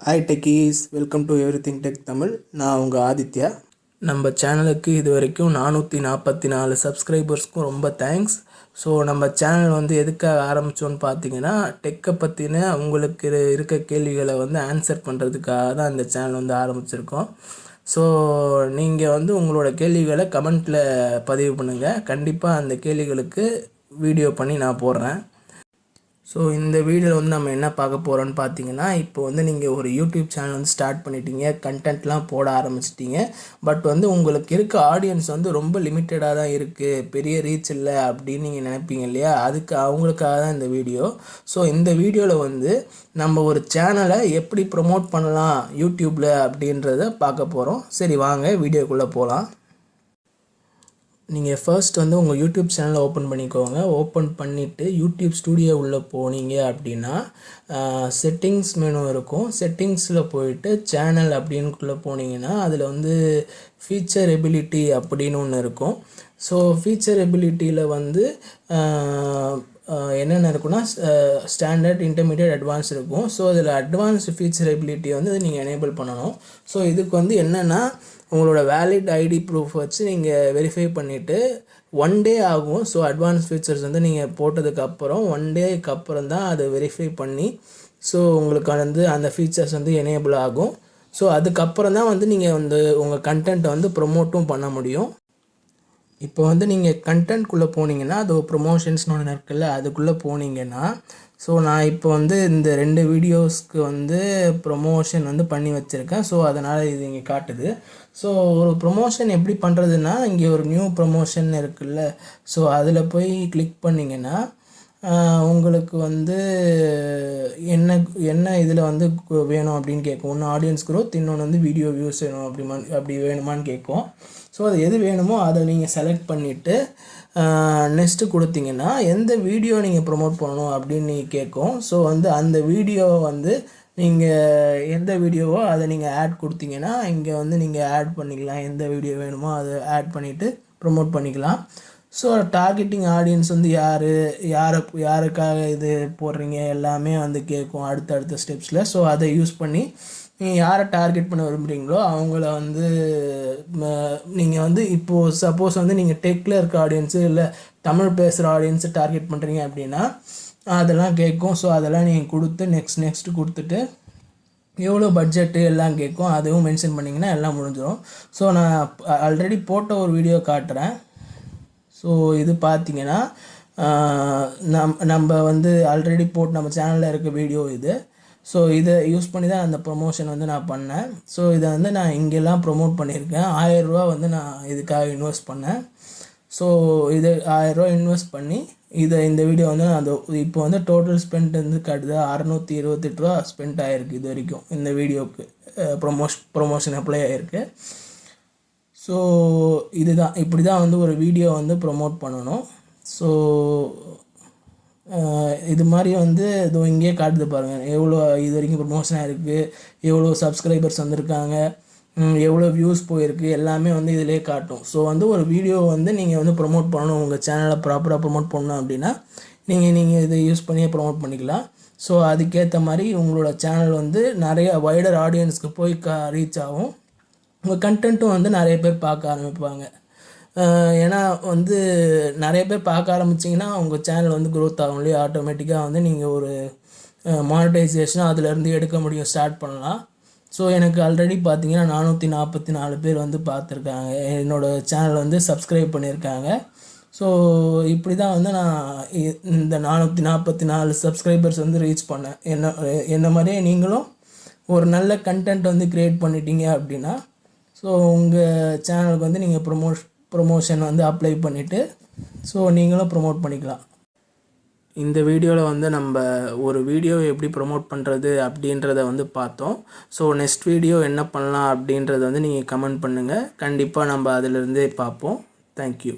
Hi techies, welcome to everything tech Tamil. நான் உங்கள் ஆதித்யா. நம்ம சேனலுக்கு இது வரைக்கும் 444 சப்ஸ்கிரைபர்ஸ்க்கும் ரொம்ப தேங்க்ஸ். ஸோ நம்ம சேனல் வந்து எதுக்காக ஆரம்பித்தோன்னு பார்த்தீங்கன்னா, டெக்கை பற்றின உங்களுக்கு இருக்க கேள்விகளை வந்து ஆன்சர் பண்ணுறதுக்காக தான் இந்த சேனல் வந்து ஆரம்பிச்சிருக்கோம். ஸோ நீங்கள் வந்து உங்களோட கேள்விகளை கமெண்ட்டில் பதிவு பண்ணுங்கள். கண்டிப்பாக அந்த கேள்விகளுக்கு வீடியோ பண்ணி நான் போடுறேன். ஸோ இந்த வீடியோவில் வந்து நம்ம என்ன பார்க்க போகிறோன்னு பார்த்தீங்கன்னா, இப்போ வந்து நீங்கள் ஒரு யூடியூப் சேனல் வந்து ஸ்டார்ட் பண்ணிட்டீங்க, கண்டென்ட்லாம் போட ஆரம்பிச்சிட்டிங்க. பட் வந்து உங்களுக்கு இருக்க ஆடியன்ஸ் வந்து ரொம்ப லிமிட்டடாக தான் இருக்குது, பெரிய ரீச் இல்லை அப்படின்னு நீங்கள் நினைப்பீங்க இல்லையா? அவங்களுக்காக தான் இந்த வீடியோ. ஸோ இந்த வீடியோவில் வந்து நம்ம ஒரு சேனலை எப்படி ப்ரொமோட் பண்ணலாம் யூடியூப்பில் அப்படின்றத பார்க்க போகிறோம். சரி, வாங்க வீடியோக்குள்ளே போகலாம். நீங்கள் ஃபர்ஸ்ட் வந்து உங்கள் யூடியூப் சேனலை ஓப்பன் பண்ணிக்கோங்க. ஓப்பன் பண்ணிவிட்டு யூடியூப் ஸ்டூடியோ உள்ளே போனீங்க அப்படின்னா செட்டிங்ஸ் மெனு இருக்கும். செட்டிங்ஸில் போயிட்டு சேனல் அப்படின்னுக்குள்ளே போனீங்கன்னா அதில் வந்து ஃபீச்சர் எபிலிட்டி அப்படின்னு ஒன்று இருக்கும். ஸோ ஃபீச்சர் எபிலிட்டியில் வந்து என்னென்ன இருக்குன்னா, ஸ்டாண்டர்ட், இன்டர்மீடியட், அட்வான்ஸ் இருக்கும். ஸோ அதில் அட்வான்ஸ் ஃபீச்சர் எபிலிட்டி வந்து நீங்கள் எனேபிள் பண்ணணும். ஸோ இதுக்கு வந்து என்னென்னா, உங்களோட வேலிட் ஐடி ப்ரூஃப் வச்சு நீங்கள் வெரிஃபை பண்ணிவிட்டு 1 டே ஆகும். ஸோ அட்வான்ஸ் ஃபீச்சர்ஸ் வந்து நீங்கள் போட்டதுக்கப்புறம் 1 டேக்கு அப்புறம் தான் அதை வெரிஃபை பண்ணி ஸோ உங்களுக்கு வந்து அந்த ஃபீச்சர்ஸ் வந்து எனேபிள் ஆகும். ஸோ அதுக்கப்புறம் தான் வந்து நீங்கள் வந்து உங்கள் கண்டென்ட்டை வந்து ப்ரொமோட்டும் பண்ண முடியும். இப்போ வந்து நீங்கள் கண்டென்ட்குள்ளே போனீங்கன்னா, அது ப்ரொமோஷன்ஸ்னு ஒன்று இருக்குல்ல, அதுக்குள்ளே போனீங்கன்னா, ஸோ நான் இப்போ வந்து இந்த 2 வீடியோஸ்க்கு வந்து ப்ரொமோஷன் வந்து பண்ணி வச்சுருக்கேன். ஸோ அதனால் இது இங்கே காட்டுது. ஸோ ஒரு ப்ரொமோஷன் எப்படி பண்ணுறதுன்னா, இங்கே ஒரு நியூ ப்ரொமோஷன் இருக்குல்ல, ஸோ அதில் போய் கிளிக் பண்ணிங்கன்னா உங்களுக்கு வந்து என்ன இதில் வந்து வேணும் அப்படின்னு கேட்கும். ஒன்று ஆடியன்ஸ் க்ரோத், இன்னொன்று வந்து வீடியோ வியூஸ் வேணும் அப்படி வேணுமான்னு கேட்கும். ஸோ அது எது வேணுமோ அதை நீங்கள் செலக்ட் பண்ணிவிட்டு நெக்ஸ்ட்டு கொடுத்தீங்கன்னா எந்த வீடியோ நீங்கள் ப்ரொமோட் பண்ணணும் அப்படின்னு கேட்கும். ஸோ வந்து அந்த வீடியோவை வந்து நீங்கள் எந்த வீடியோவோ அதை நீங்கள் ஆட் கொடுத்தீங்கன்னா இங்கே வந்து நீங்கள் ஆட் பண்ணிக்கலாம். எந்த வீடியோ வேணுமோ அதை ஆட் பண்ணிவிட்டு ப்ரொமோட் பண்ணிக்கலாம். ஸோ டார்கெட்டிங் ஆடியன்ஸ் வந்து யாருக்காக இது போடுறீங்க எல்லாமே வந்து கேட்கும் அடுத்தடுத்த ஸ்டெப்ஸில். ஸோ அதை யூஸ் பண்ணி நீங்கள் யாரை டார்கெட் பண்ண விரும்புகிறீங்களோ அவங்கள வந்து நீங்கள் வந்து இப்போது சப்போஸ் வந்து நீங்கள் டெக்கில் இருக்க ஆடியன்ஸு இல்லை தமிழ் பேசுகிற ஆடியன்ஸு டார்கெட் பண்ணுறீங்க அப்படின்னா அதெல்லாம் கேட்கும். ஸோ அதெல்லாம் நீங்கள் கொடுத்து நெக்ஸ்ட்டு கொடுத்துட்டு எவ்வளோ பட்ஜெட்டு எல்லாம் கேட்கும், அதுவும் மென்ஷன் பண்ணிங்கன்னா எல்லாம் முடிஞ்சிடும். ஸோ நான் ஆல்ரெடி போட்ட ஒரு வீடியோ காட்டுறேன். ஸோ இது பார்த்தீங்கன்னா நம்ம வந்து ஆல்ரெடி போட்டு நம்ம சேனலில் இருக்க வீடியோ இது. ஸோ இதை யூஸ் பண்ணி தான் அந்த ப்ரொமோஷன் வந்து நான் பண்ணேன். ஸோ இதை வந்து நான் இங்கெல்லாம் ப்ரொமோட் பண்ணியிருக்கேன். 1000 ரூபா வந்து நான் இதுக்காக இன்வெஸ்ட் பண்ணேன். ஸோ இது 1000 ரூபா இன்வெஸ்ட் பண்ணி இந்த வீடியோ வந்து நான் இப்போ வந்து டோட்டல் ஸ்பெண்ட் வந்து காட்டுது 628 ரூபா ஸ்பெண்ட் ஆகிருக்கு இது வரைக்கும் இந்த வீடியோவுக்கு. ப்ரொமோஷன் அப்ளை ஆகிருக்கு. ஸோ இதுதான், இப்படி தான் வந்து ஒரு வீடியோ வந்து ப்ரொமோட் பண்ணணும். ஸோ இது மாதிரி வந்து இதோ இங்கேயே காட்டுது பாருங்கள், எவ்வளோ இது வரைக்கும் ப்ரொமோஷனாக இருக்குது, எவ்வளோ சப்ஸ்கிரைபர்ஸ் வந்திருக்காங்க, எவ்வளோ வியூஸ் போயிருக்கு, எல்லாமே வந்து இதிலே காட்டும். ஸோ வந்து ஒரு வீடியோ வந்து நீங்கள் வந்து ப்ரொமோட் பண்ணணும், உங்கள் சேனலை ப்ராப்பராக ப்ரொமோட் பண்ணணும் அப்படின்னா நீங்கள் இதை யூஸ் பண்ணியே ப்ரொமோட் பண்ணிக்கலாம். ஸோ அதுக்கேற்ற மாதிரி உங்களோட சேனல் வந்து நிறைய வைடர் ஆடியன்ஸ்க்கு போய் ரீச் ஆகும். உங்கள் கண்டென்ட்டும் வந்து நிறைய பேர் பார்க்க ஆரம்பிப்பாங்க. ஏன்னா வந்து நிறைய பேர் பார்க்க ஆரம்பிச்சிங்கன்னா உங்கள் சேனல் வந்து க்ரோத் ஆகும் இல்லையா? ஆட்டோமேட்டிக்காக வந்து நீங்கள் ஒரு மானிட்டைசேஷன் அதிலேருந்து எடுக்க முடியும், ஸ்டார்ட் பண்ணலாம். ஸோ எனக்கு ஆல்ரெடி பார்த்தீங்கன்னா 444 பேர் வந்து பார்த்துருக்காங்க, என்னோடய சேனல் வந்து சப்ஸ்கிரைப் பண்ணியிருக்காங்க. ஸோ இப்படி தான் வந்து நான் இந்த 444 சப்ஸ்கிரைபர்ஸ் வந்து ரீச் பண்ணேன். என்ன மாதிரியே நீங்களும் ஒரு நல்ல கண்டென்ட் வந்து க்ரியேட் பண்ணிட்டீங்க அப்படின்னா ஸோ உங்கள் சேனலுக்கு வந்து நீங்கள் ப்ரொமோஷன் வந்து அப்ளை பண்ணிவிட்டு ஸோ நீங்களும் ப்ரொமோட் பண்ணிக்கலாம். இந்த வீடியோவில் வந்து நம்ம ஒரு வீடியோ எப்படி ப்ரொமோட் பண்ணுறது அப்படின்றத வந்து பார்த்தோம். ஸோ நெக்ஸ்ட் வீடியோ என்ன பண்ணலாம் அப்படின்றத வந்து நீங்கள் கமெண்ட் பண்ணுங்கள். கண்டிப்பாக நம்ம அதிலிருந்தே பார்ப்போம். தேங்க்யூ.